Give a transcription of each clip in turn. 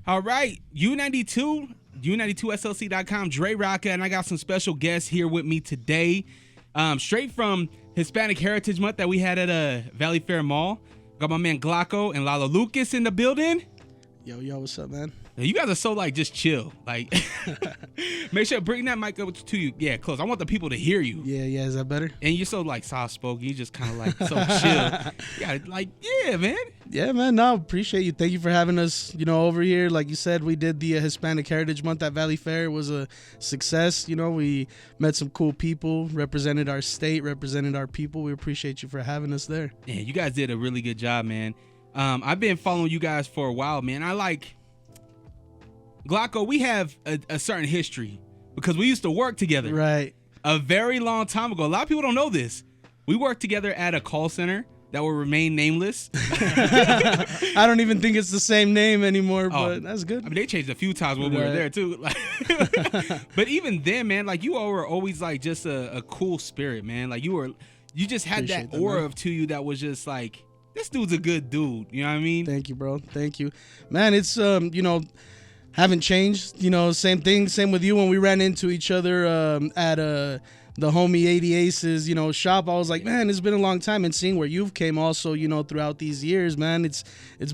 All right, U92, U92SLC.com, DreRawka, and I got some special guests here with me today. Straight from Hispanic Heritage Month that we had at Valley Fair Mall. Got my man Gloco and Lala Lucas in the building. Yo, what's up, man? You guys are so just chill. Make sure bring that mic up to you. Yeah, close. I want the people to hear you. Yeah. Is that better? And you're so soft spoken. You just kind of so chill. Yeah, man. Yeah, man. No, appreciate you. Thank you for having us. Over here, like you said, we did the Hispanic Heritage Month at Valley Fair. It was a success. We met some cool people, represented our state, represented our people. We appreciate you for having us there. Yeah, you guys did a really good job, man. I've been following you guys for a while, man. Gloco, we have a certain history because we used to work together. Right. A very long time ago. A lot of people don't know this. We worked together at a call center that will remain nameless. I don't even think it's the same name anymore, but that's good. I mean, they changed a few times when we were there, too. But even then, man, you all were always, just a cool spirit, man. You just had Appreciate that aura to you that was just this dude's a good dude. You know what I mean? Thank you, bro. Thank you. Man, it's, haven't changed. Same thing. Same with you when we ran into each other at the homie 80 Aces, shop. I was like, man, it's been a long time. And seeing where you've came also, throughout these years, man, it's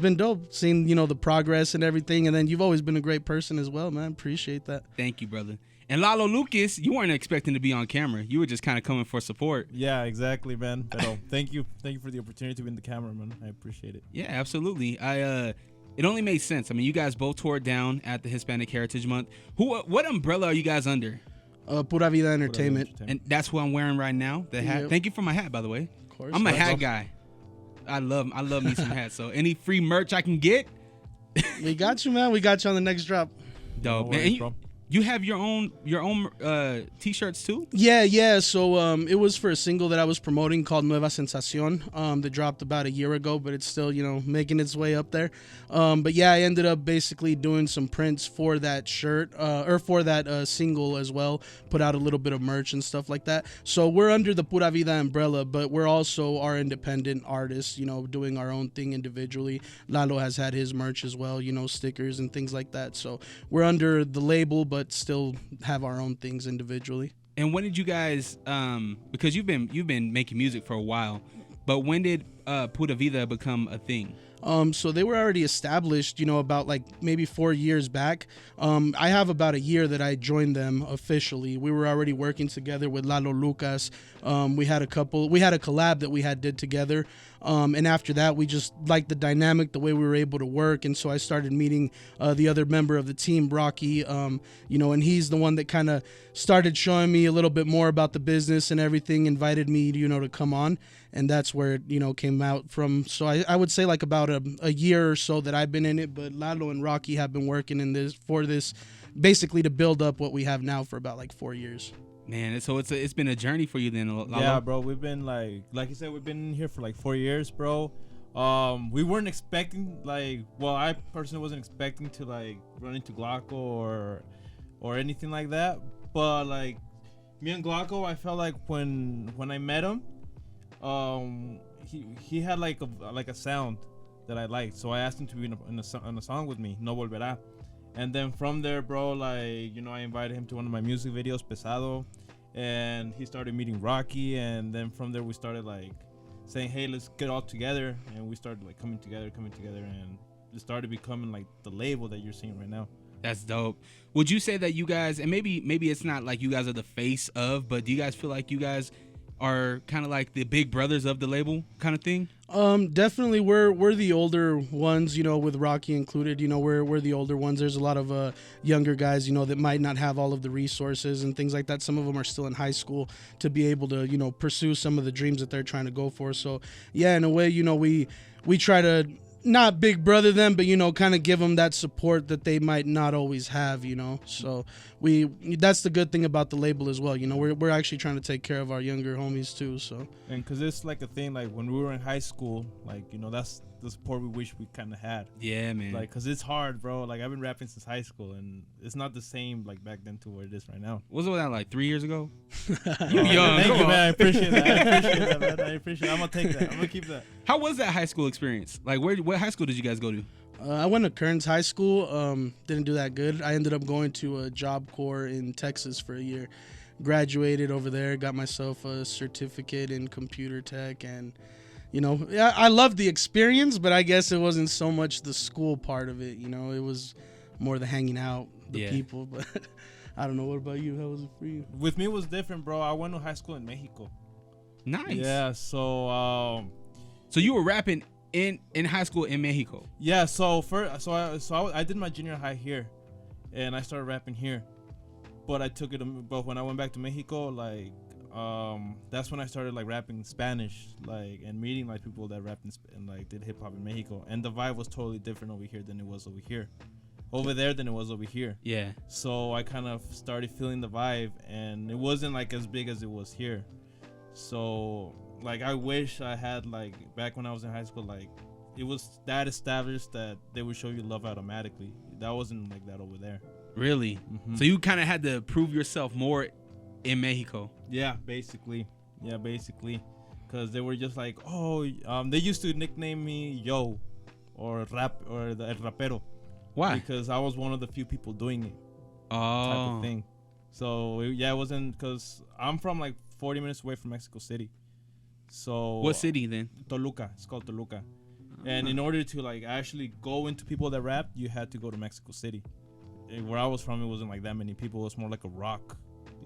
been dope. Seeing, the progress and everything. And then you've always been a great person as well, man. Appreciate that. Thank you, brother. And Lalo Lucas, you weren't expecting to be on camera. You were just kind of coming for support. Yeah, exactly, man. Pero thank you for the opportunity to be in the camera, man. I appreciate it. Yeah, absolutely. It only made sense. I mean, you guys both tore it down at the Hispanic Heritage Month. What umbrella are you guys under? Pura Vida Entertainment. And that's what I'm wearing right now. The hat. Yep. Thank you for my hat, by the way. Of course. I'm a hat guy. I love me some hats. So any free merch I can get. We got you, man. We got you on the next drop. Dope, No worries, man. You have your own t-shirts too? Yeah. So it was for a single that I was promoting called Nueva Sensación that dropped about a year ago, but it's still, making its way up there. But yeah, I ended up basically doing some prints for that shirt or for that single as well. Put out a little bit of merch and stuff like that. So we're under the Pura Vida umbrella, but we're also our independent artists, doing our own thing individually. Lalo has had his merch as well, stickers and things like that. So we're under the label, but still have our own things individually. And when did you guys because you've been making music for a while, but when did Pura Vida become a thing? So they were already established, about maybe 4 years back. I have about a year that I joined them officially. We were already working together with Lalo Lucas. We had a collab that we did together. And after that, we just liked the dynamic, the way we were able to work. And so I started meeting the other member of the team, Rocky, and he's the one that kind of started showing me a little bit more about the business and everything, invited me, to come on. And that's where it, came out from. So I would say about a year or so that I've been in it. But Lalo and Rocky have been working in this basically to build up what we have now for about 4 years. Man, so it's been a journey for you then, Lalo. Yeah, bro. We've been like you said, we've been here for 4 years, bro. We weren't expecting I personally wasn't expecting to run into Gloco or anything like that. But me and Gloco, I felt like when I met him, he had a sound that I liked, so I asked him to be in a song with me, No Volverá. And then from there, bro, I invited him to one of my music videos, Pesado, and he started meeting Rocky, and then from there we started saying, hey, let's get all together, and we started coming together, and it started becoming the label that you're seeing right now. That's dope. Would you say that you guys, and maybe it's not you guys are the face of, but do you guys feel like you guys are kind of the big brothers of the label kind of thing? Definitely we're the older ones, with Rocky included. We're the older ones. There's a lot of younger guys, that might not have all of the resources and things like that. Some of them are still in high school to be able to, pursue some of the dreams that they're trying to go for. So yeah, in a way, we try to not big brother them, but kind of give them that support that they might not always have, so that's the good thing about the label as well. We're actually trying to take care of our younger homies too. So, and because it's a thing, when we were in high school, that's the support we wish we kind of had. Yeah, man. Because it's hard, bro. I've been rapping since high school, and it's not the same back then to where it is right now. Was it that 3 years ago? You young. Thank you, man. I appreciate that. Man. I appreciate it. I'm gonna take that. I'm gonna keep that. How was that high school experience? What high school did you guys go to? I went to Kearns High School. Didn't do that good. I ended up going to a Job Corps in Texas for a year. Graduated over there, got myself a certificate in computer tech, and I loved the experience, but I guess it wasn't so much the school part of it. It was more the hanging out, the people. But I don't know. What about you? How was it for you? With me, it was different, bro. I went to high school in Mexico. Nice. Yeah. So you were rapping in high school in Mexico. Yeah. I did my junior high here, and I started rapping here. But But when I went back to Mexico, like, that's when I started like rapping Spanish, like, and meeting like people that rapped and like did hip hop in Mexico. And the vibe was totally different over here than it was over here. Over there than it was over here. Yeah. So I kind of started feeling the vibe, and it wasn't like as big as it was here. So like I wish I had, like, back when I was in high school, like, it was that established that they would show you love automatically. That wasn't like that over there. Really? Mm-hmm. So you kind of had to prove yourself more in Mexico. Yeah, basically. Because they were just like, they used to nickname me Yo, or El Rapero. Why? Because I was one of the few people doing it. Oh. Type of thing. So it wasn't, because I'm from like 40 minutes away from Mexico City. So what city then? Toluca. It's called Toluca. And in order to like actually go into people that rap, you had to go to Mexico City. Where I was from, it wasn't like that many people. It was more like a rock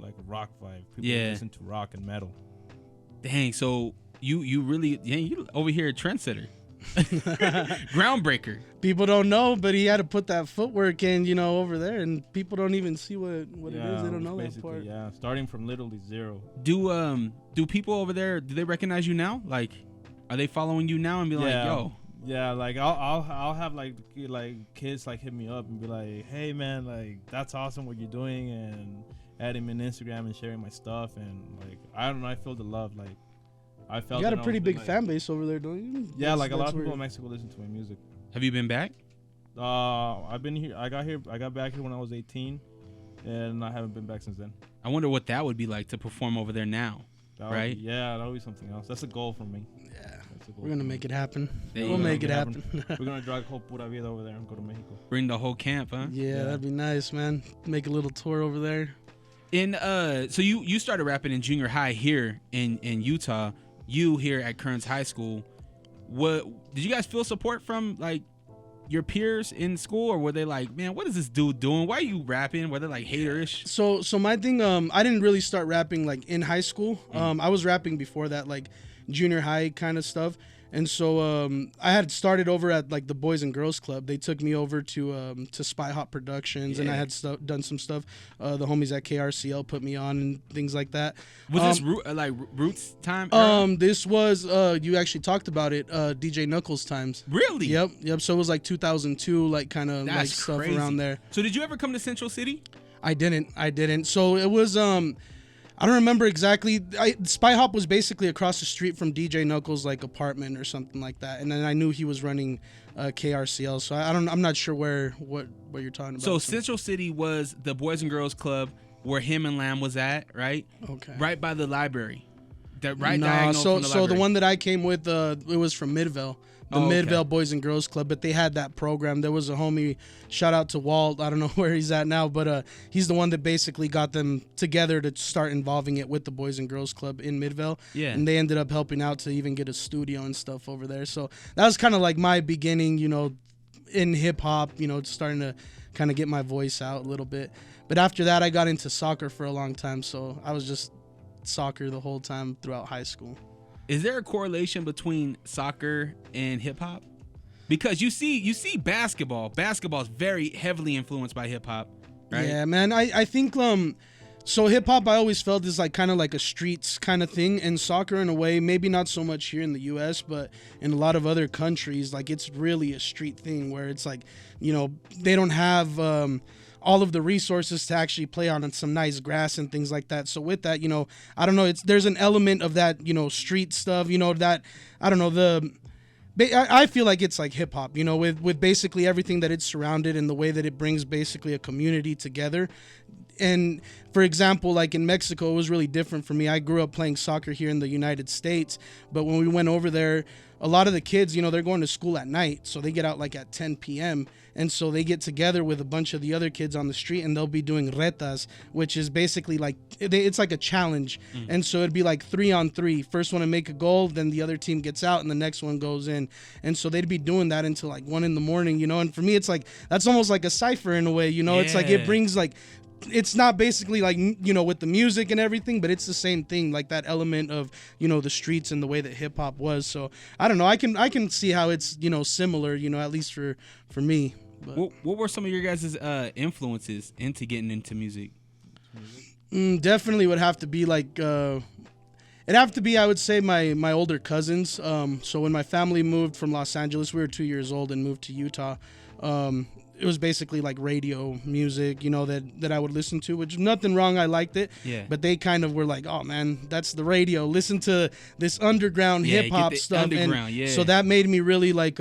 vibe. People listen to rock and metal. Dang, so you really, you over here a trendsetter. Groundbreaker. People don't know, but he had to put that footwork in, over there, and people don't even see what it is. They don't know that part. Yeah, starting from literally zero. Do people over there, do they recognize you now? Like, are they following you now and be like, yo? Yeah, like I'll have like kids like hit me up and be like, hey man, like that's awesome what you're doing, and adding me on Instagram and sharing my stuff, and like I don't know, I feel the love. Like I felt you got a pretty big fan base over there, don't you? Yeah, like a lot of people in Mexico listen to my music. Have you been back? I've been here. I got back here when I was 18, and I haven't been back since then. I wonder what that would be like to perform over there now. Right? That would be something else. That's a goal for me. Yeah. We're going to make it happen. We'll make it happen. We're going to drag whole Pura Vida over there and go to Mexico. Bring the whole camp, huh? Yeah, that'd be nice, man. Make a little tour over there. So you started rapping in junior high here in Utah. You here at Kearns High School. What did you guys feel support from, like, your peers in school, or were they like, man, what is this dude doing? Why are you rapping? Were they like haterish? So my thing, I didn't really start rapping like in high school. I was rapping before that, like junior high kind of stuff. And so I had started over at like the Boys and Girls Club. They took me over to Spy Hop Productions, and I had done some stuff. The homies at KRCL put me on and things like that. Was this like Roots time? This was you actually talked about it. DJ Knuckles times. Really? Yep. So it was like 2002, like kind of like stuff crazy. Around there. So did you ever come to Central City? I didn't. So it was I don't remember exactly. Spy Hop was basically across the street from DJ Knuckles' like apartment or something like that, and then I knew he was running KRCL. So I'm not sure what you're talking about. So Central City was the Boys and Girls Club where him and Lamb was at, right? Okay. Right by the library. Diagonal from the library. So the one that I came with, it was from Midvale. The Midvale Boys and Girls Club, but they had that program. There was a homie, shout out to Walt, I don't know where he's at now, but he's the one that basically got them together to start involving it with the Boys and Girls Club in Midvale. Yeah. And they ended up helping out to even get a studio and stuff over there. So that was kind of like my beginning, in hip hop, starting to kind of get my voice out a little bit. But after that, I got into soccer for a long time, so I was just soccer the whole time throughout high school. Is there a correlation between soccer and hip hop? Because you see basketball. Basketball is very heavily influenced by hip hop, right? Yeah, man. I think so hip hop I always felt is like kind of like a streets kind of thing, and soccer in a way, maybe not so much here in the US, but in a lot of other countries, like it's really a street thing where it's like, they don't have all of the resources to actually play on some nice grass and things like that. So with that, I don't know, there's an element of that, street stuff, that, I don't know, I feel like it's like hip hop, with basically everything that it's surrounded and the way that it brings basically a community together. and for example, like in Mexico, it was really different for me. I grew up playing soccer here in the United States, but when we went over there, a lot of the kids, they're going to school at night, so they get out like at 10 p.m. And so they get together with a bunch of the other kids on the street, and they'll be doing retas, which is basically like, it's like a challenge. And so it'd be like 3-on-3. First one to make a goal, then the other team gets out, and the next one goes in. And so they'd be doing that until like 1 a.m, And for me, it's like, that's almost like a cipher in a way, It's like, it brings like, it's not basically like, with the music and everything, but it's the same thing, like that element of, the streets and the way that hip hop was. So I don't know. I can see how it's, similar, at least for me. But. What were some of your guys' influences into getting into music? Definitely would have to be like, it'd have to be, I would say, my older cousins. So when my family moved from Los Angeles, we were 2 years old and moved to Utah. It was basically like radio music, that I would listen to, which nothing wrong. I liked it. Yeah. But they kind of were like, oh man, that's the radio. Listen to this underground hip hop stuff. Underground, yeah. So that made me really like,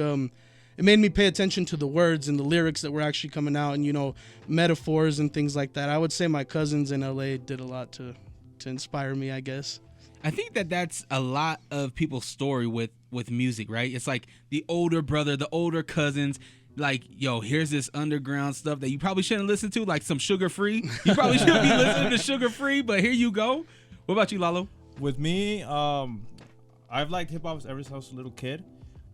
it made me pay attention to the words and the lyrics that were actually coming out and, metaphors and things like that. I would say my cousins in LA did a lot to inspire me, I guess. I think that's a lot of people's story with music, right? It's like the older brother, the older cousins, like, yo, here's this underground stuff that you probably shouldn't listen to, like some Sugar Free. You probably shouldn't be listening to Sugar Free, but here you go. What about you, Lalo? With me, I've liked hip hop ever since I was a little kid.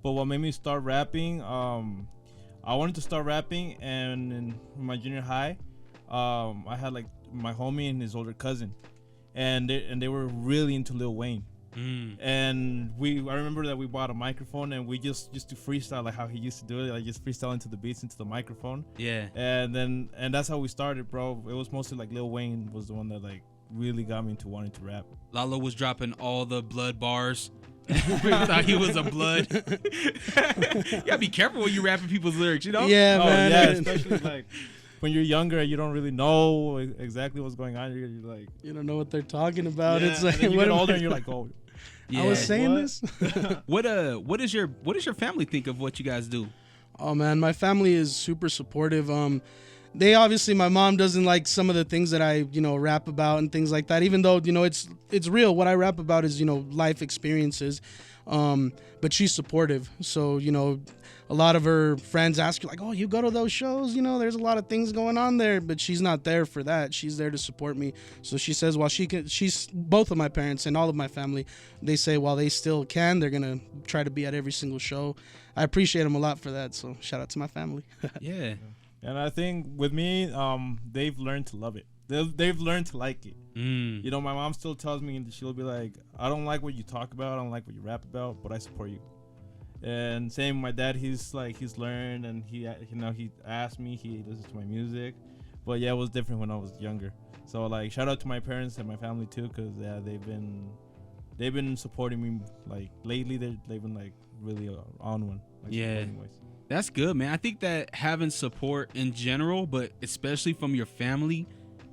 But what made me start rapping, I wanted to start rapping, and in my junior high, I had like my homie and his older cousin, and they were really into Lil Wayne. And I remember that we bought a microphone, and we just used to freestyle like how he used to do it, like just freestyle into the beats into the microphone. Yeah. And that's how we started, bro. It was mostly like Lil Wayne was the one that like really got me into wanting to rap. Lalo was dropping all the blood bars. Thought he was a blood. You gotta be careful when you rapping people's lyrics, Yeah, man. Yeah, especially like when you're younger, you don't really know exactly what's going on. You're like, you don't know what they're talking about. It's like, and then you get older and you're like, oh, yeah. I was saying what? this. What does your family think of what you guys do? Oh man, my family is super supportive. They obviously, my mom doesn't like some of the things that I, rap about and things like that, even though, it's real. What I rap about is, life experiences. But she's supportive. So, a lot of her friends ask her like, oh, you go to those shows, there's a lot of things going on there, but she's not there for that. She's there to support me. So she says, while she's both of my parents and all of my family, they say while they still can, they're going to try to be at every single show. I appreciate them a lot for that. So shout out to my family. Yeah. And I think with me, they've learned to love it. They've learned to like it. My mom still tells me, and she'll be like, I don't like what you talk about, I don't like what you rap about, but I support you. And same with my dad, he's learned, and he asked me, he listens to my music. But yeah, it was different when I was younger. So like, shout out to my parents and my family too, because yeah, they've been supporting me. Like lately, they've been like really on one. Like, yeah. That's good, man. I think that having support in general, but especially from your family,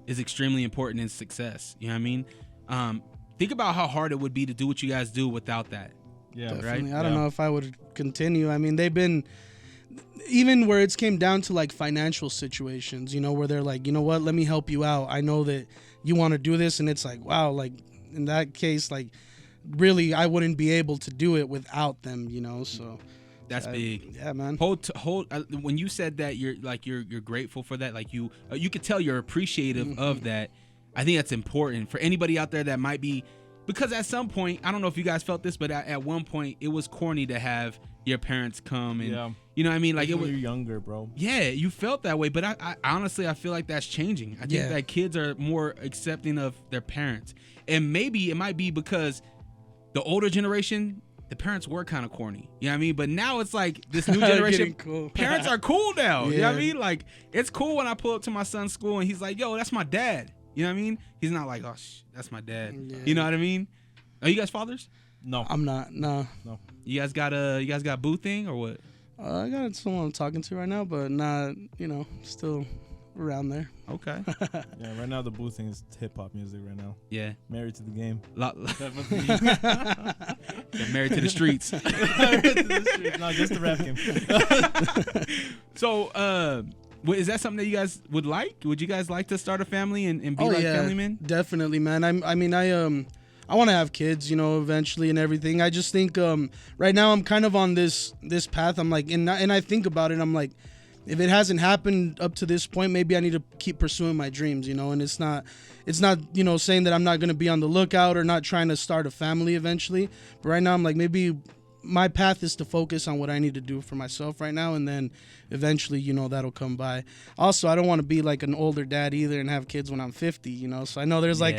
is extremely important in success. You know what I mean? Think about how hard it would be to do what you guys do without that. Yeah, definitely. right. I don't know if I would continue. I mean, they've been, even where it's came down to like financial situations, where they're like, you know what, let me help you out. I know that you want to do this. And it's like, wow, like in that case, like really, I wouldn't be able to do it without them, so. That's big. Yeah, man. Hold. When you said that you're grateful for that, like you could tell you're appreciative of that. I think that's important for anybody out there that might be, because at some point, I don't know if you guys felt this, but at one point it was corny to have your parents come and you know what I mean, like it was, when you're younger, bro. Yeah, you felt that way, but I honestly I feel like that's changing. I think that kids are more accepting of their parents, and maybe it might be because the older generation, the parents were kind of corny, you know what I mean? But now it's like this new generation, cool. Parents are cool now, you know what I mean? Like, it's cool when I pull up to my son's school and he's like, yo, that's my dad, you know what I mean? He's not like, oh, that's my dad, you know what I mean? Are you guys fathers? No. I'm not, no. You guys got boo thing or what? I got someone I'm talking to right now, but not, still around there. Okay. Yeah, right now the boo thing is hip-hop music right now. Yeah. Married to the game. Married to the streets. No, just the rap game. So, Is that something that you guys would like? Would you guys like to start a family and be like family men? Definitely, man. I want to have kids, eventually and everything. I just think right now I'm kind of on this path. I'm like, and I think about it. I'm like, if it hasn't happened up to this point, maybe I need to keep pursuing my dreams, and it's not, saying that I'm not going to be on the lookout or not trying to start a family eventually. But right now I'm like, maybe my path is to focus on what I need to do for myself right now, and then eventually, that'll come by. Also, I don't want to be like an older dad either and have kids when I'm 50, so I know there's like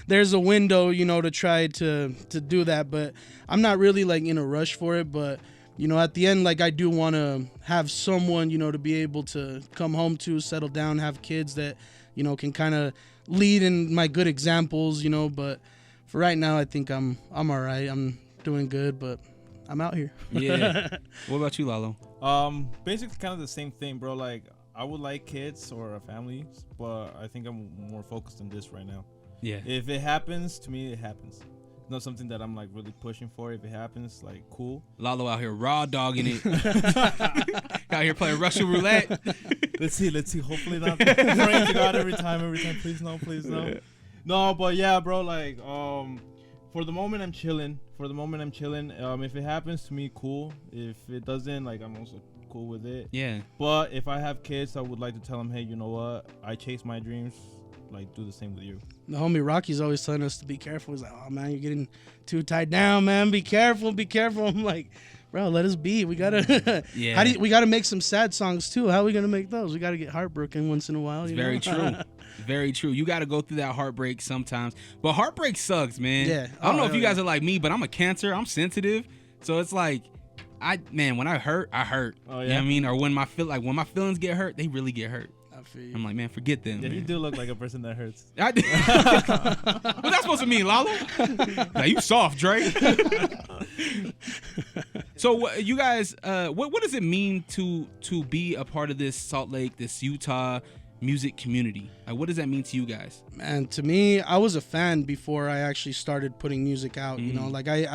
there's a window, to try to do that, but I'm not really like in a rush for it. But at the end, like, I do want to have someone, to be able to come home to, settle down, have kids that, can kind of lead in my good examples, but for right now, I think I'm all right. I'm doing good, but I'm out here. Yeah. What about you, Lalo? Basically kind of the same thing, bro. Like, I would like kids or a family, but I think I'm more focused on this right now. Yeah. If it happens, to me, it happens. It's not something that I'm like really pushing for. If it happens, like, cool. Lalo out here raw dogging it. Out here playing Russian roulette. Let's see. Hopefully not. Praying to God every time. Please no. No, but yeah, bro. Like, for the moment, I'm chilling. If it happens to me, cool. If it doesn't, like, I'm also cool with it. Yeah. But if I have kids, I would like to tell them, hey, you know what? I chase my dreams. Like, do the same with you. The homie Rocky's always telling us to be careful. He's like, oh, man, you're getting too tied down, man. Be careful. I'm like, bro, let us be. We gotta, we gotta make some sad songs too. How are we gonna make those? We gotta get heartbroken once in a while. Very true. Very true. You got to go through that heartbreak sometimes. But heartbreak sucks, man. Yeah. I don't know if you guys are like me, but I'm a Cancer. I'm sensitive. So it's like, when I hurt, I hurt. Oh, yeah? You know what I mean? Or when my feelings get hurt, they really get hurt. I feel you. I'm like, man, forget them. Yeah, man. you do look like a person that hurts. What's that supposed to mean, Lalo? Now you soft, Dre. So you guys, what does it mean to be a part of this Salt Lake, this Utah music community? Like, what does that mean to you guys? Man, to me, I was a fan before I actually started putting music out. Like I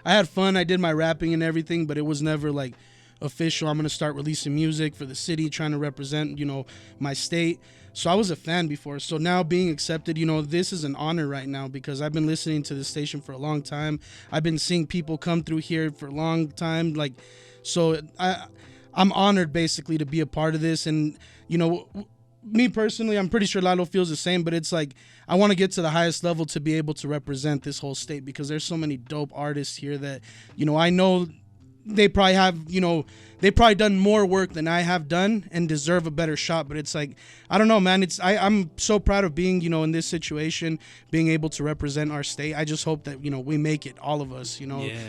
had fun. I did my rapping and everything, but it was never like official. I'm gonna start releasing music for the city, trying to represent, my state. So I was a fan before. So now being accepted, this is an honor right now because I've been listening to this station for a long time. I've been seeing people come through here for a long time. Like, so I'm honored basically to be a part of this. And, me personally, I'm pretty sure Lalo feels the same, but it's like I want to get to the highest level to be able to represent this whole state because there's so many dope artists here that, I know they probably have, they probably done more work than I have done and deserve a better shot. But it's like, I don't know, man. I'm so proud of being, in this situation, being able to represent our state. I just hope that, we make it, all of us,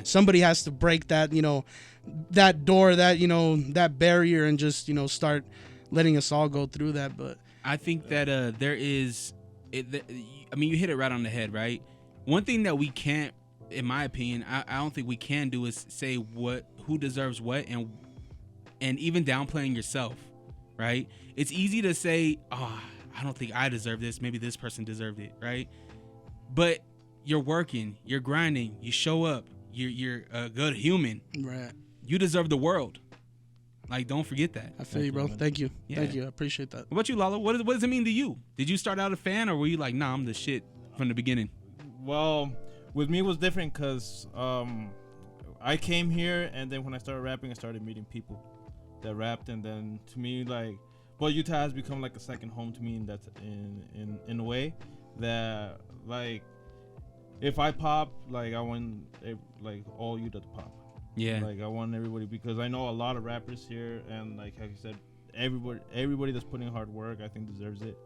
Somebody has to break that, that door, that, that barrier and just, start letting us all go through that. But I think that there is, you hit it right on the head, right? One thing that we can't, in my opinion, I don't think we can do is say who deserves what and even downplaying yourself, right? It's easy to say, oh, I don't think I deserve this. Maybe this person deserved it, right? But you're working, you're grinding, you show up, you're a good human. Right. You deserve the world. Like, don't forget that. I feel you, bro. Thank you. Yeah. Thank you. I appreciate that. What about you, Lalo? What does it mean to you? Did you start out a fan or were you like, nah, I'm the shit from the beginning? Well, with me it was different because I came here and then when I started rapping, I started meeting people that rapped, and then to me, like, well, Utah has become like a second home to me, and that's in a way that, like, if I pop, like, I want like all Utah to pop. Yeah. Like, I want everybody, because I know a lot of rappers here, and like I said, everybody that's putting hard work, I think deserves it.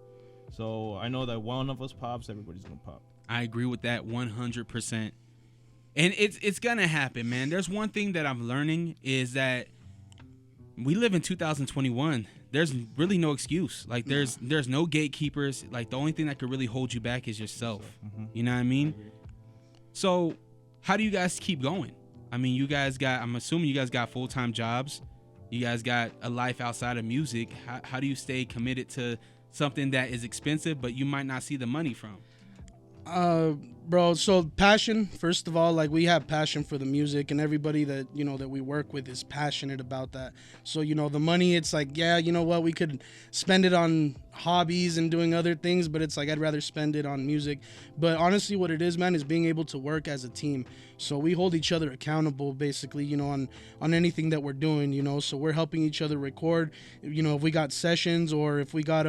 So I know that one of us pops, everybody's gonna pop. I agree with that 100%. And it's gonna happen, man. There's one thing that I'm learning is that we live in 2021. There's really no excuse. Like, there's no gatekeepers. Like, the only thing that could really hold you back is yourself. Mm-hmm. You know what I mean? So how do you guys keep going? I mean, I'm assuming you guys got full-time jobs. You guys got a life outside of music. How do you stay committed to something that is expensive, but you might not see the money from? Bro, so passion, first of all, like we have passion for the music, and everybody that, you know, that we work with is passionate about that. So, you know, the money, it's like, yeah, you know what, we could spend it on hobbies and doing other things, but it's like I'd rather spend it on music. But honestly, what it is, man, is being able to work as a team. So we hold each other accountable, basically, you know, on anything that we're doing, you know. So we're helping each other record, you know, if we got sessions or if we got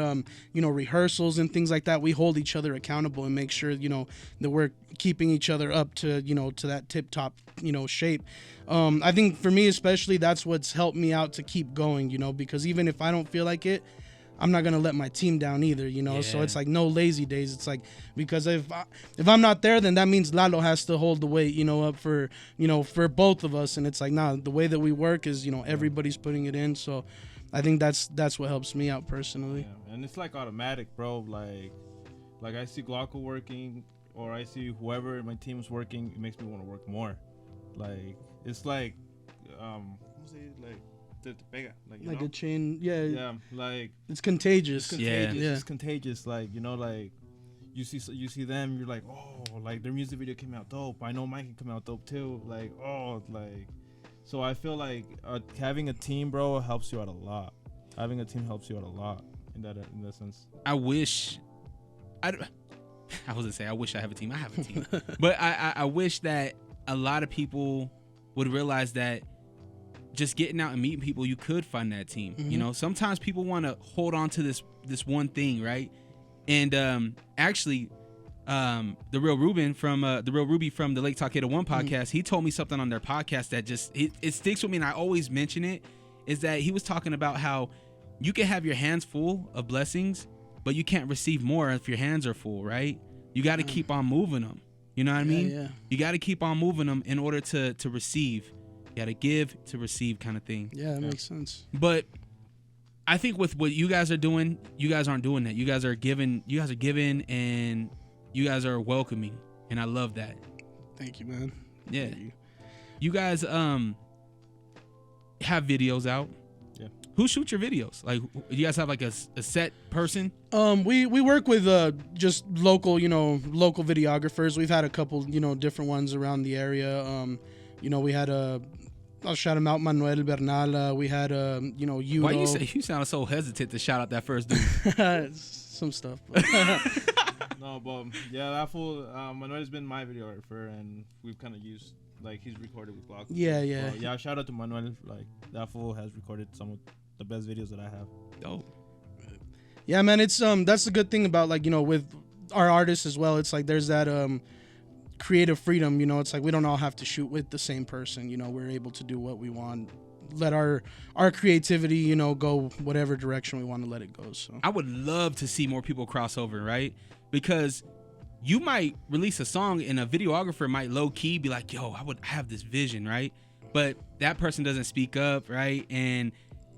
you know, rehearsals and things like that, we hold each other accountable and make sure, you know, that we're keeping each other up to, you know, to that tip top, you know, shape. I think for me especially, that's what's helped me out to keep going, you know, because even if I don't feel like it, I'm not gonna let my team down either, you know. So it's like no lazy days. It's like, because if I'm not there, then that means Lalo has to hold the weight, you know, up for, you know, for both of us. And it's like, nah, the way that we work is, you know, everybody's putting it in. So I think that's what helps me out personally. Yeah, and it's like automatic, bro. Like I see Gloco working, or I see whoever in my team's working, it makes me want to work more. Like it's like, like te pega, like, you like know? a chain, yeah, like it's contagious. It's contagious. Like, you know, like you see them, you're like, oh, like their music video came out dope. I know mine can come out dope too. Like, oh, like, so I feel like having a team, bro, helps you out a lot. Having a team helps you out a lot in that sense. I wish I was gonna say I wish I have a team. I have a team, but I wish that a lot of people would realize that just getting out and meeting people, you could find that team. You know, sometimes people want to hold on to this one thing, right? And actually, the real Ruby from the Lake Talkado One podcast, he told me something on their podcast that just it sticks with me, and I always mention it. Is that he was talking about how you can have your hands full of blessings, but you can't receive more if your hands are full, right? You got to keep on moving them. You know what I mean? Yeah. You got to keep on moving them in order to receive. You got to give to receive, kind of thing. Yeah, that makes sense. But I think with what you guys are doing, you guys aren't doing that. You guys are giving, and you guys are welcoming, and I love that. Thank you, man. Yeah. Thank you. You guys have videos out. Yeah. Who shoots your videos? Like, you guys have like a set person? We work with just local videographers. We've had a couple, you know, different ones around the area. You know, we had I'll shout him out, Manuel Bernal. We had you know, Yudo. Why you sound so hesitant to shout out that first dude? Some stuff. No, but yeah, that fool Manuel's been my videographer, and we've kind of used, like, he's recorded with Gloco. Yeah, shout out to Manuel. Like, that fool has recorded some of the best videos that I have. Oh. Yeah, man, it's that's the good thing about, like, you know, with our artists as well. It's like there's that creative freedom, you know. It's like we don't all have to shoot with the same person, you know. We're able to do what we want, let our creativity, you know, go whatever direction we want to let it go. So I would love to see more people cross over, right? Because you might release a song and a videographer might low key be like, yo, I have this vision, right? But that person doesn't speak up, right? And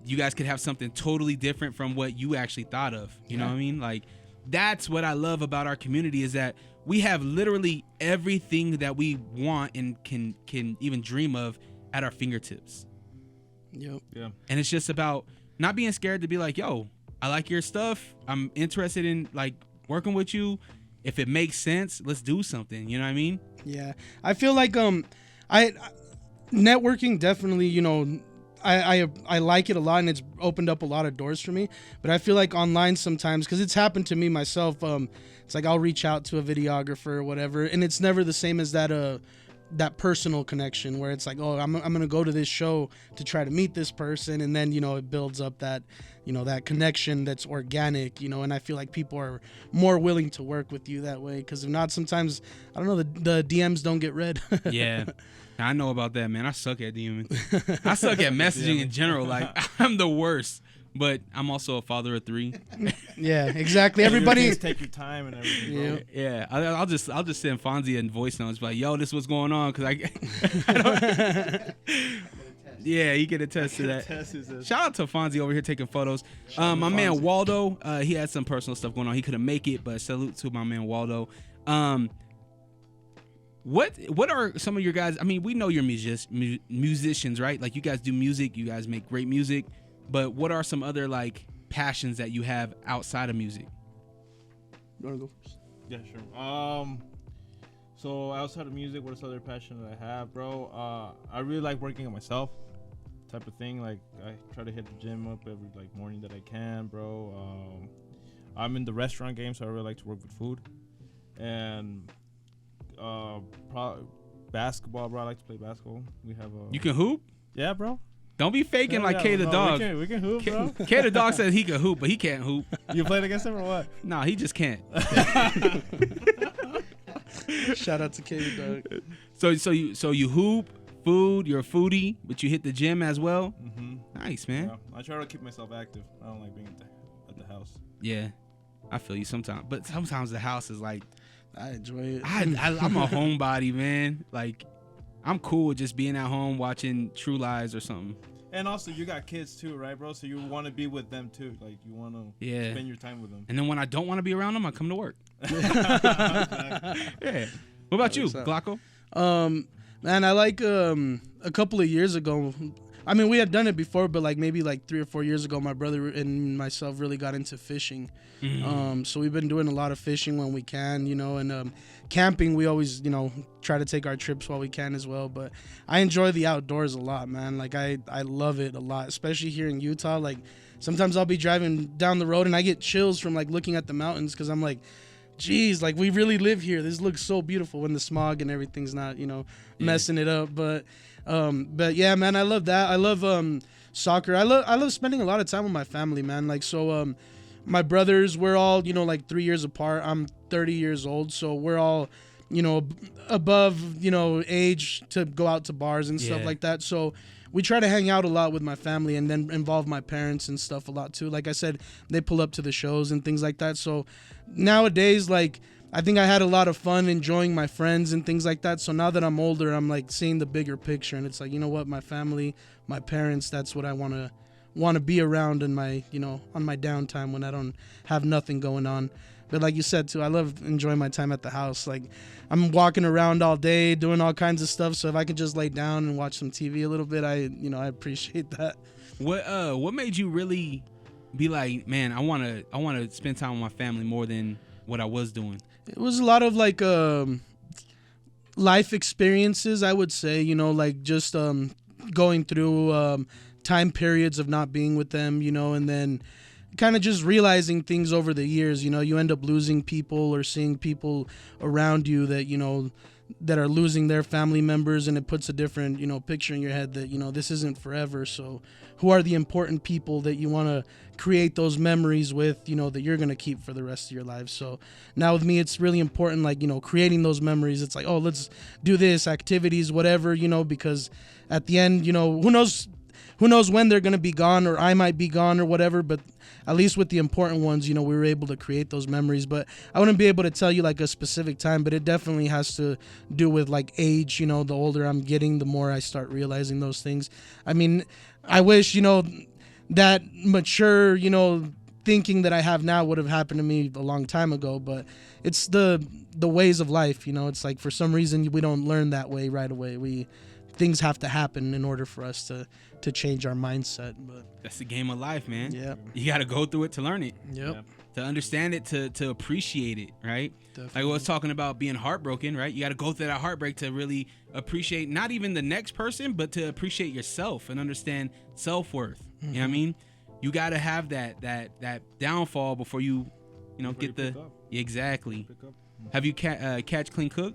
you guys could have something totally different from what you actually thought of. You know what I mean? Like, that's what I love about our community, is that we have literally everything that we want and can even dream of at our fingertips. Yep. Yeah. And it's just about not being scared to be like, yo, I like your stuff. I'm interested in, like, working with you. If it makes sense, let's do something. You know what I mean? Yeah. I feel like I networking definitely, you know, I like it a lot, and it's opened up a lot of doors for me. But I feel like online sometimes, because it's happened to me myself, it's like I'll reach out to a videographer or whatever, and it's never the same as that personal connection where it's like, oh, I'm gonna go to this show to try to meet this person, and then, you know, it builds up that, you know, that connection that's organic, you know. And I feel like people are more willing to work with you that way, because if not, sometimes, I don't know, the DMs don't get read. Yeah. I know about that, man. I suck at DMing. I suck at messaging in general. Like, I'm the worst. But I'm also a father of 3. Yeah, exactly. Everybody Just take your time and everything, bro. Yeah. I'll just send Fonzie in voice notes like, yo, this is what's going on, because I don't. Yeah, he can attest to that. Shout out to Fonzie over here taking photos. My man Waldo, he had some personal stuff going on. He couldn't make it, but salute to my man Waldo. What are some of your guys? I mean, we know you're musicians, right? Like, you guys do music, you guys make great music. But what are some other, like, passions that you have outside of music? You wanna go first? Yeah, sure. So outside of music, what is other passion that I have, bro? I really like working on myself, type of thing. Like I try to hit the gym up every like morning that I can, bro. I'm in the restaurant game, so I really like to work with food, and basketball, bro. I like to play basketball. We have a. You can hoop? Yeah, bro. Don't be faking like K the dog. We can hoop, bro. K the dog says he can hoop, but he can't hoop. You played against him or what? No, he just can't. Shout out to K the dog. So you hoop, food. You're a foodie, but you hit the gym as well. Mm-hmm. Nice, man. Yeah, I try to keep myself active. I don't like being at the house. Yeah, I feel you sometimes, but sometimes the house is like. I enjoy it. I'm a homebody, man. Like, I'm cool with just being at home watching True Lies or something. And also, you got kids too, right, bro? So you want to be with them too. Like, you want to spend your time with them. And then when I don't want to be around them, I come to work. Yeah. What about you, Gloco? Man, I like a couple of years ago. I mean, we had done it before, but like maybe like 3 or 4 years ago, my brother and myself really got into fishing. Mm-hmm. So we've been doing a lot of fishing when we can, and camping. We always, try to take our trips while we can as well. But I enjoy the outdoors a lot, man. Like I love it a lot, especially here in Utah. Like sometimes I'll be driving down the road and I get chills from like looking at the mountains because I'm like, geez, like we really live here. This looks so beautiful when the smog and everything's not, messing it up. But yeah, man, I love that. I love soccer. I love spending a lot of time with my family, man. Like so my brothers, we're all, like 3 years apart. I'm 30 years old, so we're all, above, age to go out to bars and stuff like that. So we try to hang out a lot with my family and then involve my parents and stuff a lot too. Like I said, they pull up to the shows and things like that. So nowadays, like, I think I had a lot of fun enjoying my friends and things like that. So now that I'm older, I'm like seeing the bigger picture, and it's like, you know what, my family, my parents, that's what I want to be around in my, on my downtime when I don't have nothing going on. But like you said too, I love enjoying my time at the house. Like I'm walking around all day doing all kinds of stuff. So if I could just lay down and watch some TV a little bit, I appreciate that. What made you really be like, man, I want to spend time with my family more than what I was doing? It was a lot of like life experiences, I would say, like just going through time periods of not being with them, and then kind of just realizing things over the years. You end up losing people or seeing people around you that, that are losing their family members, and it puts a different, picture in your head that, this isn't forever. So who are the important people that you want to create those memories with, that you're going to keep for the rest of your life? So now with me, it's really important, like, creating those memories. It's like, oh, let's do this, activities, whatever, because at the end, who knows when they're going to be gone, or I might be gone or whatever, but at least with the important ones, we were able to create those memories. But I wouldn't be able to tell you like a specific time, but it definitely has to do with like age. The older I'm getting, the more I start realizing those things. I mean, I wish, that mature, thinking that I have now would have happened to me a long time ago, but it's the ways of life. It's like for some reason we don't learn that way right away. Things have to happen in order for us to change our mindset. But that's the game of life, man. Yeah, you got to go through it to learn it. Yep. Yeah. To understand it, to appreciate it, right? Definitely. Like I was talking about being heartbroken, right? You got to go through that heartbreak to really appreciate not even the next person, but to appreciate yourself and understand self-worth. Mm-hmm. You know what I mean? You got to have that downfall before you get the exactly. Have you catch, clean, cook?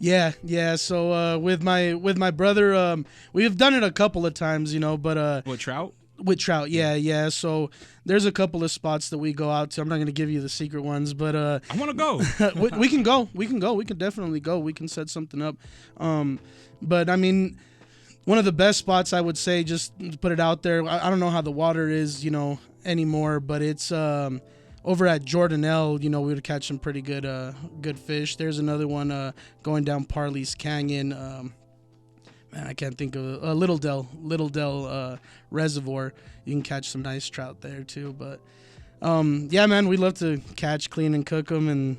Yeah. So with my brother, we've done it a couple of times, but What, trout? With trout, yeah. So there's a couple of spots that we go out to. I'm not going to give you the secret ones, but I want to go. we can go. We can definitely go. We can set something up. But I mean, one of the best spots, I would say, just to put it out there. I don't know how the water is, anymore, but it's over at Jordanelle. We would catch some pretty good fish. There's another one going down Parley's Canyon. Man, I can't think of Little Dell Reservoir. You can catch some nice trout there too. But yeah, man, we love to catch, clean, and cook them, and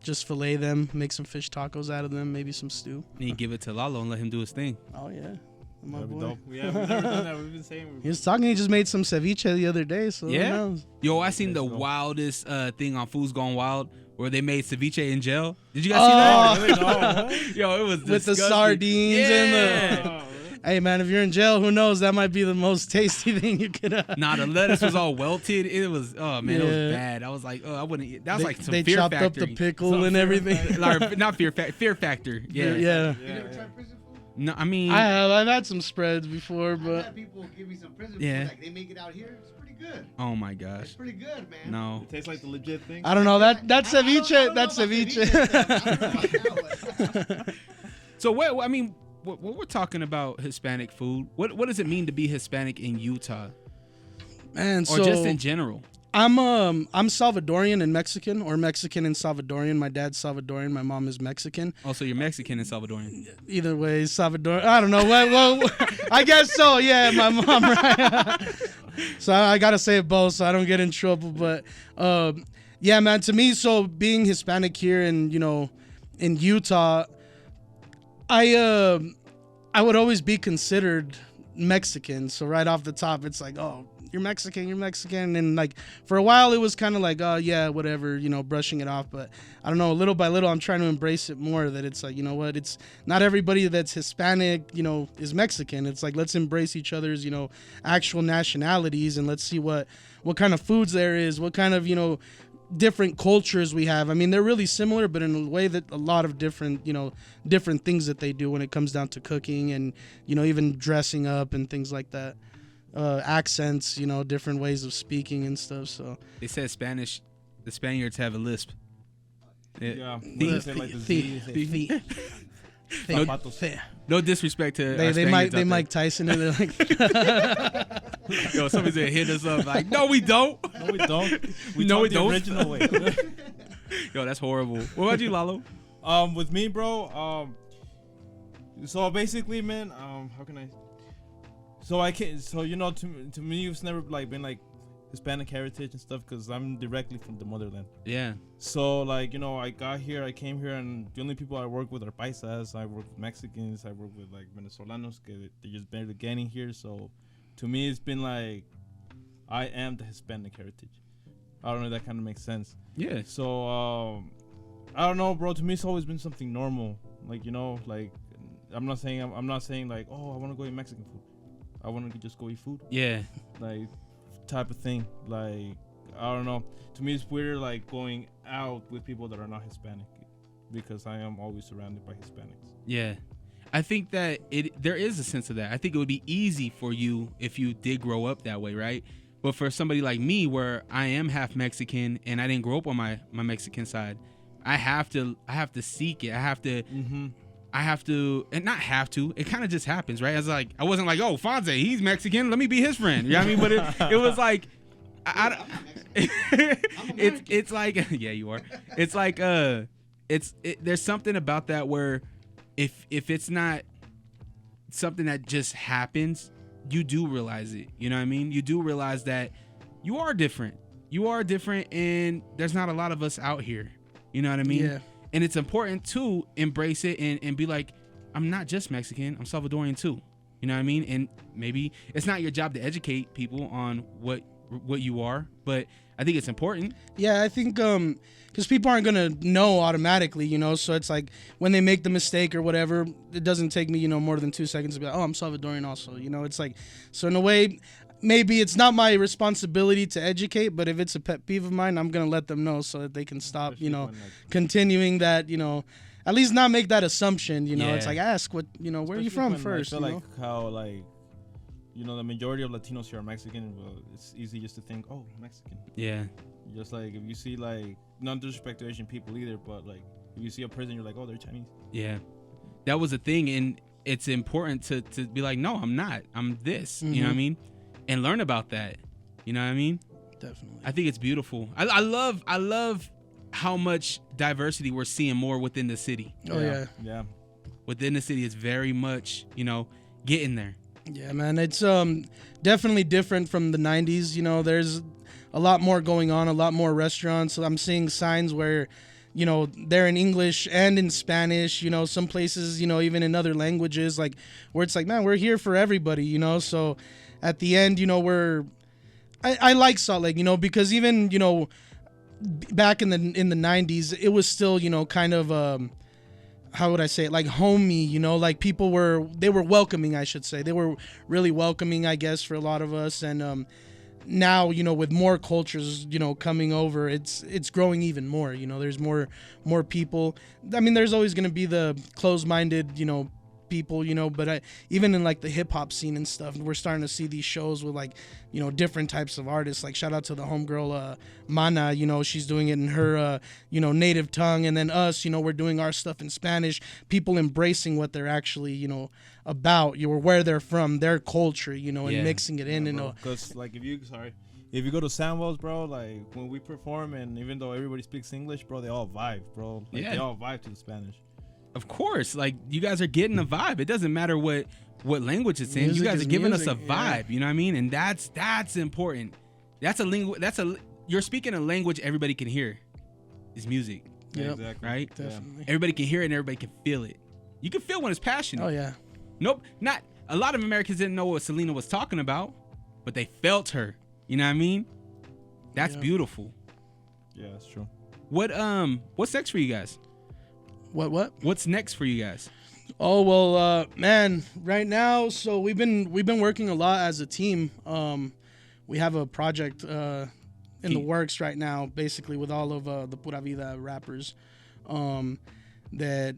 just fillet them, make some fish tacos out of them, maybe some stew. And you give it to Lalo and let him do his thing. Oh yeah, my That'd be boy. dope. Yeah, we've never done that. We've been saying. He was talking. He just made some ceviche the other day. So Yeah? who knows? Yo, I seen the Let's go. wildest thing on Food's Gone Wild where they made ceviche in jail. Did you guys see that? No. Yo, it was With the disgusting. sardines and the. Oh, Hey man, if you're in jail, who knows? That might be the most tasty thing you could. Nah, the lettuce was all welted. It was, oh man, it was Yeah. bad. I was like, oh, I wouldn't eat. That was like some they Fear chopped Factor. up the pickle and Fear everything. Factor. Not Fear Factor. Yeah. Yeah. You never tried prison food? No, I mean, I've had some spreads before, I've but had people give me some prison Yeah. food. Like they make it out here. It's pretty good. oh my It's gosh, pretty good, man. no. It tastes like the legit thing. I don't know. That's I don't ceviche. know That's about ceviche. stuff. I don't know about that one. So what? I mean, what we're talking about Hispanic food. What does it mean to be Hispanic in Utah, Man, or so just in general? I'm Salvadorian and Mexican, or Mexican and Salvadorian. My dad's Salvadorian. My mom is Mexican. Also, you're Mexican and Salvadorian. Either way, Salvadorian. I don't know. Well, I guess so. Yeah, my mom. Right. So I gotta say it both, so I don't get in trouble. But yeah, man. To me, so being Hispanic here and in Utah, I would always be considered Mexican. So right off the top, it's like, oh, you're Mexican. And like for a while, it was kind of like, oh yeah, whatever, brushing it off. But I don't know, little by little, I'm trying to embrace it more. That it's like, you know what, it's not everybody that's Hispanic, is Mexican. It's like, let's embrace each other's, actual nationalities, and let's see what kind of foods there is, what kind of, different cultures we have. I mean, they're really similar, but in a way that a lot of different things that they do when it comes down to cooking and even dressing up and things like that. Accents, different ways of speaking and stuff. So They said the Spaniards have a lisp. Yeah. The- They say like the Z, they say zapatos. No disrespect to our they Spaniards Mike out Tyson and they're like, there. Yo, somebody's gonna hit us up like, no, we don't. No, we don't. We No, talk we the don't. original way. Yo, that's horrible. What about you, Lalo? With me, bro. So basically, man. How can I? So I can't. So to me, it's never like been like Hispanic heritage and stuff because I'm directly from the motherland. Yeah. So like I came here, and the only people I work with are paisas. I work with Mexicans. I work with like Venezolanos. They're just barely getting here. So to me, it's been like I am the Hispanic heritage. I don't know if that kind of makes sense. Yeah. So I don't know, bro. To me, it's always been something normal. Like like I'm not saying like, oh, I want to go eat Mexican food. I want to just go eat food. Yeah. Like type of thing. Like I don't know. To me, it's weird like going out with people that are not Hispanic because I am always surrounded by Hispanics. Yeah. I think that there is a sense of that. I think it would be easy for you if you did grow up that way, right? But for somebody like me, where I am half Mexican and I didn't grow up on my Mexican side, I have to seek it. I have to, and not have to. It kind of just happens, right? I wasn't like, oh, Fonze, he's Mexican. Let me be his friend. You know what I mean? But it was like, it's like, yeah, you are. It's like, there's something about that where if it's not something that just happens, you do realize it. You know what I mean? You do realize that you are different. You are different, and there's not a lot of us out here. You know what I mean? Yeah. And it's important to embrace it and be like, I'm not just Mexican, I'm Salvadorian too. You know what I mean? And maybe it's not your job to educate people on what you are, but I think it's important. yeah, I think because people aren't gonna know automatically, so it's like when they make the mistake or whatever, it doesn't take me more than 2 seconds to be like, oh, I'm Salvadorian also. It's like, so in a way, maybe it's not my responsibility to educate, but if it's a pet peeve of mine, I'm gonna let them know so that they can stop, Especially when, like, continuing that, at least not make that assumption. Yeah. It's like, ask what, where are you especially from when, first? I feel like how like the majority of Latinos here are Mexican. Well, it's easy just to think, oh, Mexican. Yeah. Just like if you see like, not disrespect to Asian people either, but like if you see a person, you're like, oh, they're Chinese. Yeah. That was a thing, and it's important to be like, no, I'm not. I'm this. You know what I mean? And learn about that. You know what I mean? Definitely. I think it's beautiful. I love how much diversity we're seeing more within the city. Oh yeah. Yeah. Within the city, it's very much, getting there. Yeah, man, it's definitely different from the 90s. There's a lot more going on, a lot more restaurants. I'm seeing signs where, they're in English and in Spanish, some places, even in other languages, like where it's like, man, we're here for everybody, So at the end, I like Salt Lake, because even, back in the 90s, it was still, you know, kind of how would I say it, like homey, you know, like people were welcoming, I should say. They were really welcoming, I guess, for a lot of us. And now, you know, with more cultures, you know, coming over, it's growing even more. You know, there's more people. I mean, there's always going to be the closed-minded, you know, people, you know, but even in like the hip hop scene and stuff, we're starting to see these shows with like, you know, different types of artists. Like shout out to the homegirl Mana, you know, she's doing it in her you know, native tongue, and then us, you know, we're doing our stuff in Spanish. People embracing what they're actually, you know, about, you know, where they're from, their culture, you know, and mixing it in. Yeah, because like if you go to Samwell's, bro, like when we perform, and even though everybody speaks English, bro, they all vibe, bro. Like, they all vibe to the Spanish. Of course, like you guys are getting a vibe. It doesn't matter what language it's in. You guys are giving us a vibe. You know what I mean? And that's important. That's a you're speaking a language everybody can hear. Is music. Yeah, exactly. Right? Definitely. Everybody can hear it and everybody can feel it. You can feel when it's passionate. Oh yeah. Nope. Not a lot of Americans didn't know what Selena was talking about, but they felt her. You know what I mean? That's beautiful. Yeah, that's true. What's next for you guys? What? What's next for you guys? Oh well, man. Right now, so we've been working a lot as a team. We have a project in the works right now, basically with all of the Pura Vida rappers. That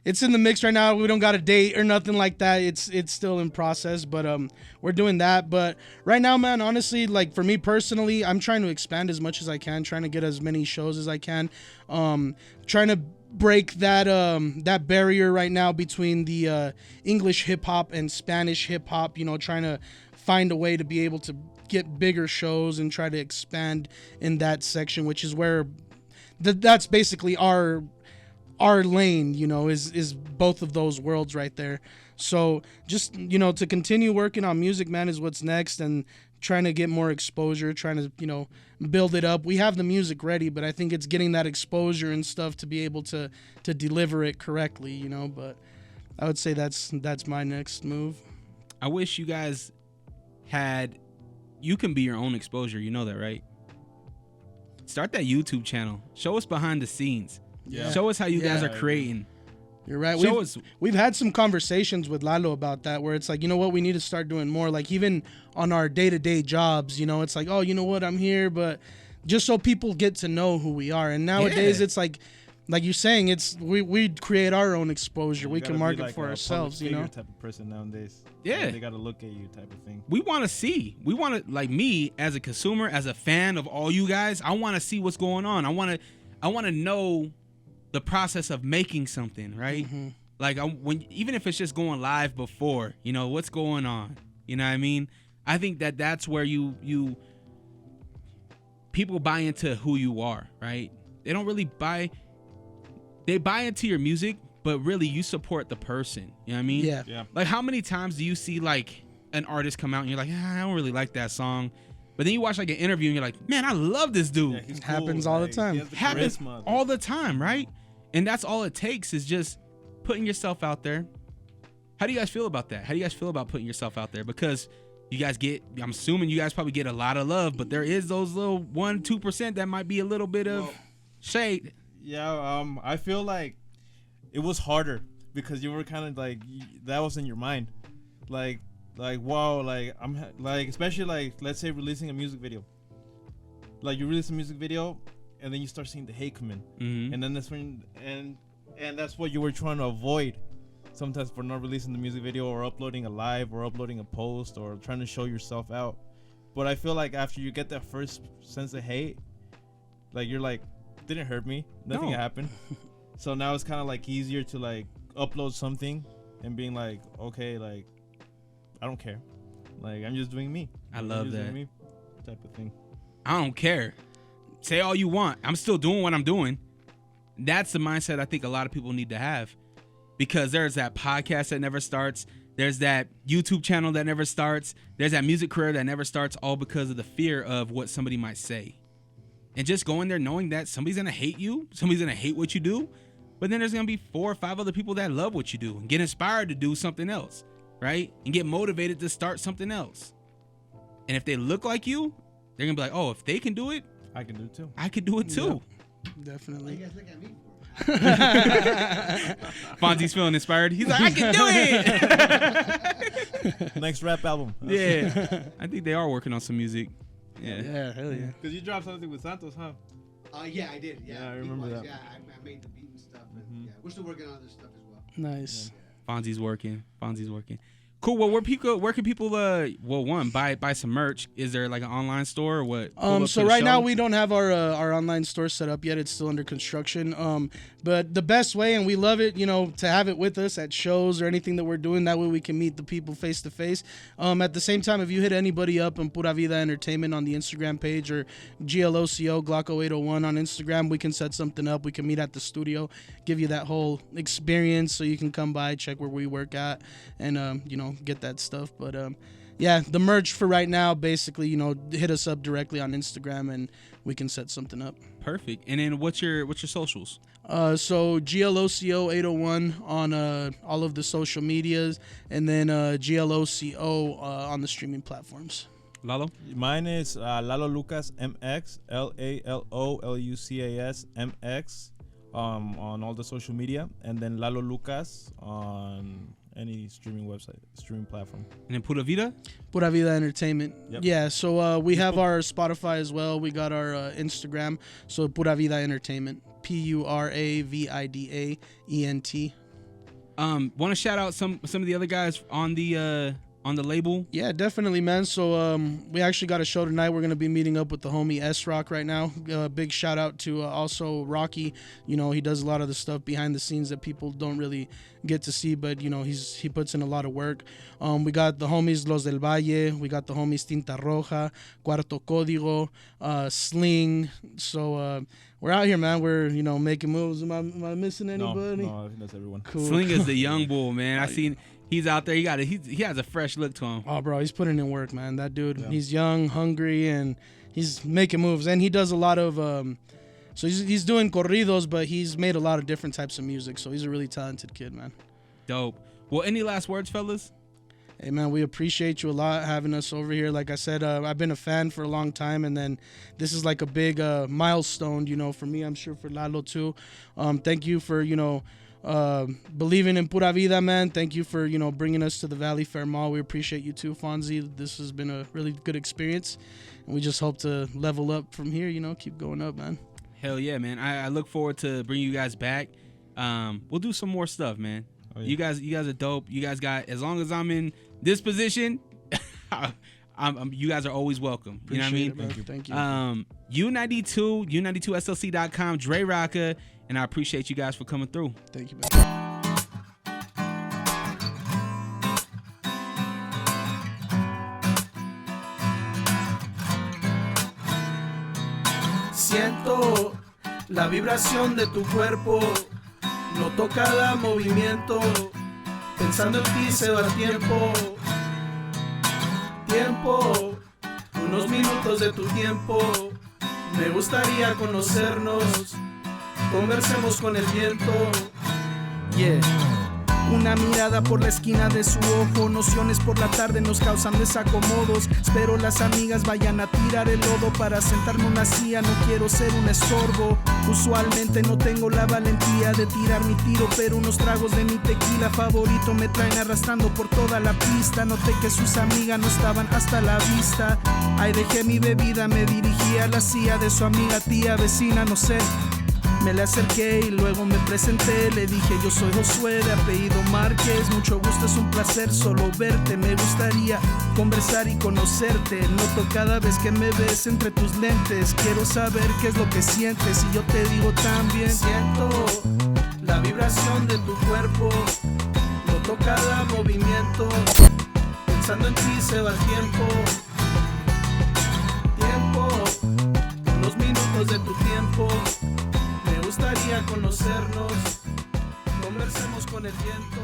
it's in the mix right now. We don't got a date or nothing like that. It's still in process, but we're doing that. But right now, man, honestly, like for me personally, I'm trying to expand as much as I can, trying to get as many shows as I can, trying to break that barrier right now between the English hip hop and Spanish hip hop, you know, trying to find a way to be able to get bigger shows and try to expand in that section, which is where that's basically our lane, you know, is both of those worlds right there. So just, you know, to continue working on music, man, is what's next, and trying to get more exposure, trying to, you know, build it up. We have the music ready, but I think it's getting that exposure and stuff to be able to deliver it correctly, you know. But I would say that's my next move. I wish you guys you can be your own exposure. You know that, right? Start that YouTube channel. Show us behind the scenes. Yeah. Show us how you guys are creating. You're right. We've had some conversations with Lalo about that, where it's like, you know what, we need to start doing more. Like even on our day-to-day jobs, you know, it's like, oh, you know what, I'm here, but just so people get to know who we are. And nowadays it's like you're saying, it's we create our own exposure. We can market like for ourselves, you know. Type of person nowadays. Yeah. They got to look at you type of thing. We want to see. We want to, like me as a consumer, as a fan of all you guys, I want to see what's going on. I want to know the process of making something, right? Mm-hmm. Like even if it's just going live before, you know, what's going on, you know what I mean? I think that's where people buy into who you are, right? They don't really they buy into your music, but really you support the person, you know what I mean? Yeah. Like how many times do you see like an artist come out and you're like, I don't really like that song. But then you watch like an interview and you're like, man, I love this dude. Yeah, he's cool. Happens all the time. Happens all the time, right? And that's all it takes is just putting yourself out there. How do you guys feel about that? How do you guys feel about putting yourself out there? Because you guys I'm assuming you guys probably get a lot of love, but there is those little 1-2% that might be a little bit of shade. Yeah, I feel like it was harder because you were kind of like, that was in your mind. Like wow, like I'm like, especially like, let's say releasing a music video. Like you release a music video and then you start seeing the hate come in. Mm-hmm. And then that's when and that's what you were trying to avoid sometimes for not releasing the music video or uploading a live or uploading a post or trying to show yourself out. But I feel like after you get that first sense of hate, like you're like, didn't hurt me, nothing happened. So now it's kind of like easier to like upload something and being like, okay, like I don't care, like I'm just doing me. I love that me type of thing. I don't care. Say all you want. I'm still doing what I'm doing. That's the mindset I think a lot of people need to have, because there's that podcast that never starts. There's that YouTube channel that never starts. There's that music career that never starts, all because of the fear of what somebody might say. And just going there knowing that somebody's going to hate you, somebody's going to hate what you do, but then there's going to be 4 or 5 other people that love what you do and get inspired to do something else, right? And get motivated to start something else. And if they look like you, they're going to be like, oh, if they can do it, I can do it too. I could do it too. What Definitely. you guys look at me for? Fonzie's feeling inspired. He's like, I can do it. Next rap album. Yeah, I think they are working on some music. Yeah. Yeah, hell yeah. Because you dropped something with Santos, huh? Yeah, I did. Yeah, Yeah, I remember beat-wise, that. Yeah, I made the beat and stuff. And yeah, we're still working on other stuff as well. Nice. Fonzie's working. Cool. Well, where can people buy some merch? Is there like an online store or what? Pull up So to the right show? now we don't have our online store set up yet. It's still under construction. But the best way, and we love it, to have it with us at shows or anything that we're doing. That way we can meet the people face to face. At the same time, if you hit anybody up on Pura Vida Entertainment on the Instagram page or GLOCO Gloco 801 on Instagram, we can set something up. We can meet at the studio, give you that whole experience, so you can come by, check where we work at, and get that stuff. But yeah, the merch for right now, basically, hit us up directly on Instagram and we can set something up. Perfect. And then what's your socials? So GLOCO 801 on all of the social medias, and then GLOCO on the streaming platforms. Lalo? Mine is Lalo Lucas MX, LALOLUCAS MX, on all the social media, and then Lalo Lucas on any streaming platform. And then Pura Vida? Pura Vida Entertainment. Yep. Yeah, so we have our Spotify as well. We got our Instagram. So Pura Vida Entertainment. PURAVIDAENT. Want to shout out some of the other guys on the label? Yeah, definitely, man. So we actually got a show tonight. We're gonna be meeting up with the homie S-Rock right now. Big shout out to also Rocky. He does a lot of the stuff behind the scenes that people don't really get to see, but he puts in a lot of work. We got the homies Los del Valle. We got the homies Tinta Roja, Cuarto Código, Sling. So we're out here, man. We're making moves. Am I missing anybody? No, I think that's everyone. Cool. Sling is the young bull, man. I seen he's out there. He has a fresh look to him. Oh, bro, he's putting in work, man. That dude, He's young, hungry, and he's making moves. And he does a lot of, so he's doing corridos, but he's made a lot of different types of music. So he's a really talented kid, man. Dope. Well, any last words, fellas? Hey, man, we appreciate you a lot having us over here. Like I said, I've been a fan for a long time, and then this is like a big milestone, for me. I'm sure for Lalo too. Thank you for, believing in Pura Vida, man. Thank you for, bringing us to the Valley Fair Mall. We appreciate you too, Fonzie. This has been a really good experience, and we just hope to level up from here, keep going up, man. Hell yeah, man. I look forward to bringing you guys back. We'll do some more stuff, man. Oh, yeah. You guys are dope. You guys got, as long as I'm in this position, you guys are always welcome. You know what I mean? Thank you. U92, U92SLC.com, DreRawka, and I appreciate you guys for coming through. Thank you, man. Siento la vibración de tu cuerpo, noto cada movimiento, pensando en ti se va el tiempo, unos minutos de tu tiempo, me gustaría conocernos, conversemos con el viento, yeah. Una mirada por la esquina de su ojo, nociones por la tarde nos causan desacomodos. Espero las amigas vayan a tirar el lodo para sentarme una silla, no quiero ser un estorbo. Usualmente no tengo la valentía de tirar mi tiro, pero unos tragos de mi tequila favorito me traen arrastrando por toda la pista. Noté que sus amigas no estaban hasta la vista. Ahí dejé mi bebida, me dirigí a la silla de su amiga, tía, vecina, no sé. Me le acerqué y luego me presenté, le dije yo soy Josué de apellido Márquez, mucho gusto, es un placer solo verte, me gustaría conversar y conocerte, noto cada vez que me ves entre tus lentes, quiero saber qué es lo que sientes y yo te digo también, siento la vibración de tu cuerpo, noto cada movimiento, pensando en ti se va el tiempo, unos minutos de tu tiempo. Me gustaría conocernos, conversemos con el viento.